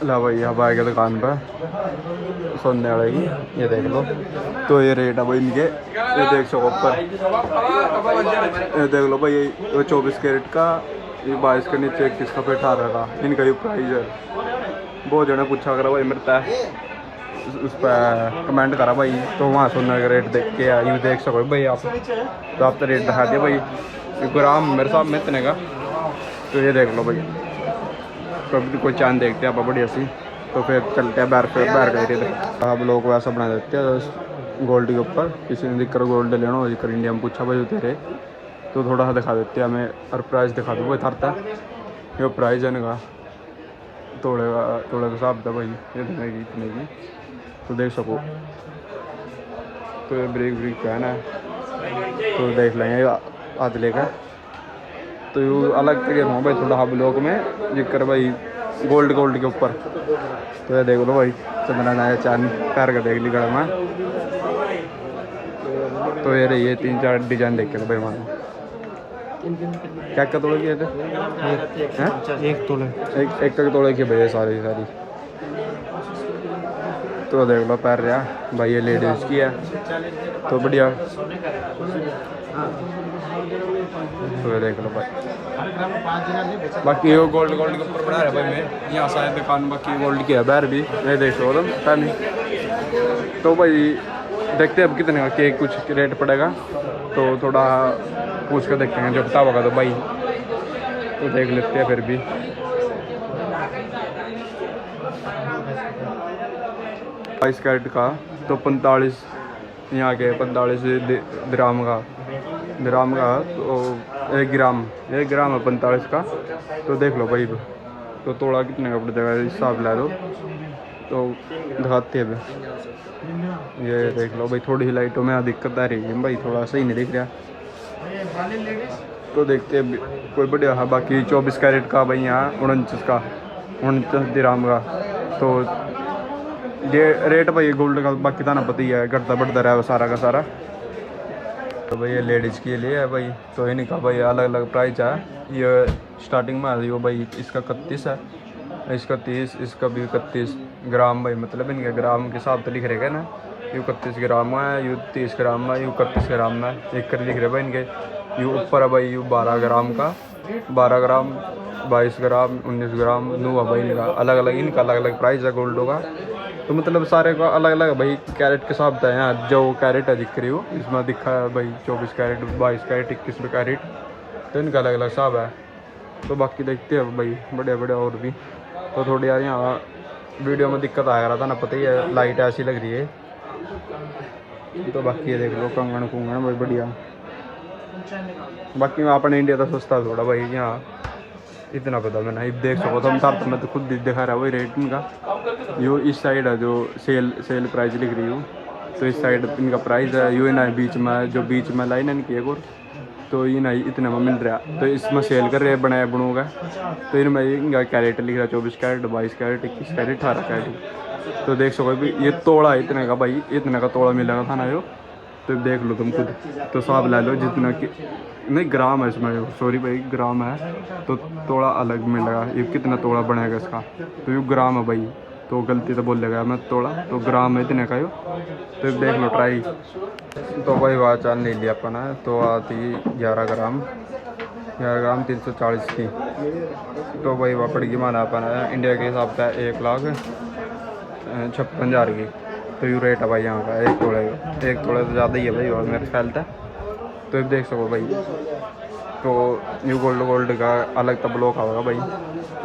ला भाई अब आएगा दुकान पर सोने वाले की, ये देख लो। तो ये रेट है भाई इनके, ये देख सको ऊपर, ये देख लो भाई। ये 24 कैरेट का, ये 22 के नीचे 21 का, फिर 18 का इनका ये प्राइस है। बहुत जने पूछा करा भाई मिलता है, उस पर कमेंट करा भाई, तो वहाँ सोने का रेट देख के यूँ देख सको भाई आप। तो आप तो रेट दिखा दिया भाई, ग्राम मेरे साथ में इतने का। तो ये देख लो भाई, कभी कोई चांद देखते हैं आप बढ़िया सी। तो फिर चलते हैं बाहर गए थे। आप लोगों को ऐसा बना देते हैं गोल्ड के ऊपर, किसी ने दिक्कत गोल्ड लेना हो जिक्र इंडिया में पूछा भाई तेरे, तो थोड़ा सा दिखा देते हैं हमें, और प्राइस दिखा दो भाई थारता ये प्राइस है ना तोड़े का हिसाब था भाई, ये इतने की तो देख सको। तो ये ब्रेक पहना है, तो देख लेंगे आध लेकर। तो ये अलग तरीके से भाई थोड़ा हाफ ब्लॉक में जिक्र भाई गोल्ड के ऊपर। तो ये देख लो भाई, चंद्रा नया चांद पैर का देख ली गड़ा में। तो ये रही है 3-4 डिजाइन देख के भाई मानो। क्या तोड़े किए थे? एक तोड़े, एक तोड़े की भैया सारी। तो देख लो पैर रहा भाई, ये लेडीज़ की है तो बढ़िया। तो ये देख लो भाई, बाकी वो गोल्ड के ऊपर बना रहा भाई मैं यहाँ शायद दुकान, बाकी गोल्ड की है बैर भी मैं देख लो तुम पता नहीं। तो भाई देखते हैं अब कितने का केक कुछ रेट पड़ेगा, तो थोड़ा पूछ कर देखते हैं, जो पता होगा तो भाई तो देख लेते हैं फिर भी। 22 कैरेट का तो 45 यहाँ के 45 ग्राम का तो 1 ग्राम है 45 का। तो देख लो भाई, तो तोड़ा कितने का पड़ जाएगा हिसाब ला दो तो दिखाते हैं। ये देख लो भाई, थोड़ी ही लाइटों में दिक्कत आ रही है भाई, थोड़ा सही नहीं दिख रहा। तो देखते हैं कोई बढ़िया है। बाकी 24 कैरेट का भाई यहाँ 49 ग्राम का। तो ये रेट भाई गोल्ड का बाकी था ना पता ही है, घटता बढ़ता रहा है सारा का सारा। तो भाई ये लेडीज़ के लिए है भाई, तो इनका भाई अलग अलग प्राइस है। ये स्टार्टिंग में है भाई, इसका 31 है, इसका 30, इसका भी 31 ग्राम भाई, मतलब इनके ग्राम के हिसाब से लिख रहे हैं ना। यू 31 ग्राम है, यू 30 ग्राम है, यू 31 ग्राम है, एक कर लिख रहे भाई इनके। यू ऊपर है भाई यू 12 ग्राम का, 12 ग्राम 22 ग्राम 19 ग्राम नू है भाई इनका अलग अलग प्राइस है गोल्डों का। तो मतलब सारे का अलग अलग भाई कैरेट के हिसाब से यहाँ जो कैरेट है दिख रही हो इसमें दिखा है भाई 24 कैरेट 22 कैरेट 21 कैरेट, तो इनका अलग अलग हिसाब है। तो बाकी देखते हैं भाई बढ़िया और भी। तो थोड़ी यार यहाँ वीडियो में दिक्कत आ रहा था ना पता ही है, लाइट ऐसी लग रही है। तो बाकी ये देख लो कंगन भाई बढ़िया। बाकी अपने इंडिया का सस्ता थोड़ा भाई, यहाँ इतना पता मैंने अब देख सको तुम साथ मैं तो खुद दिखा रहा वही रेट इनका। यो इस साइड है जो सेल प्राइस लिख रही हूँ, तो इस साइड इनका प्राइस है। यू ना बीच में जो बीच में लाइन है इनकी एक और, तो ये ना इतने में मिल रहा। तो इसमें सेल कर रहे बनाया बनूंगा, तो इनमें इनका कैरेट लिख रहा 24 कैरेट 22 कैरेट 21 कैरेट 18 कैरेट। तो देख सको भाई ये तोड़ा इतने का भाई, इतने का तोड़ा मिलेगा था ना यो। तो देख लो तुम खुद, तो साहब ला लो जितना कि नहीं ग्राम है इसमें, सॉरी भाई ग्राम है, तो तोड़ा अलग मिलेगा। ये कितना तोड़ा बनेगा इसका, तो ये ग्राम है भाई, तो गलती तो बोलेगा मैं तोड़ा, तो ग्राम है इतने का यो। तो देख लो ट्राई। तो भाई वहाँ चाल ले लिया अपन है, तो आती 11 ग्राम 340 की। तो भाई वहाँ पड़ेगी माना अपन है इंडिया के हिसाब से 1,56,000 की। तो यू रेट है भाई यहाँ का एक तोड़े तो ज़्यादा ही है भाई और मेरे ख्याल था। तो ये देख सको भाई, तो न्यू गोल्ड का अलग तब ब्लॉक होगा भाई,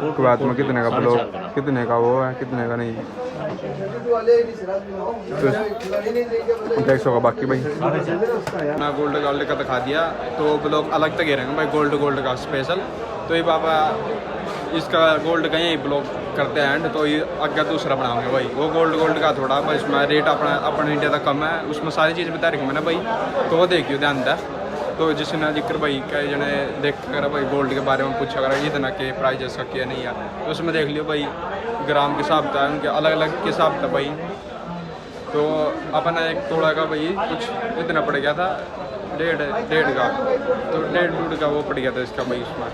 उसके बाद में कितने का ब्लॉक कितने का वो है कितने का नहीं। तो देख सको बाकी भाई ना गोल्ड का दिखा दिया, तो ब्लॉक अलग तक गिरेंगे भाई गोल्ड का स्पेशल। तो ये बाबा इसका गोल्ड का यही ब्लॉक करते हैं एंड, तो ये आगे दूसरा बनाएंगे भाई वो गोल्ड का थोड़ा भाई इसमें रेट अपना इंडिया का कम है, उसमें सारी चीज़ बता रही मैंने भाई, तो वो देखियो ध्यान था। तो जिसने जिक्र भाई कई जने देख कर भाई गोल्ड के बारे में पूछा कर इतना के प्राइस इसका क्या नहीं है, तो उसमें देख लियो भाई ग्राम के हिसाब था उनके अलग अलग के हिसाब था भाई। तो अपना एक तोड़ा का भाई कुछ इतना पड़ गया था 1.5 का, तो 1.5 का वो पड़ गया था इसका भाई उसमें।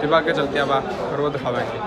फिर आगे चलते हैं अब और वो दिखावेंगे।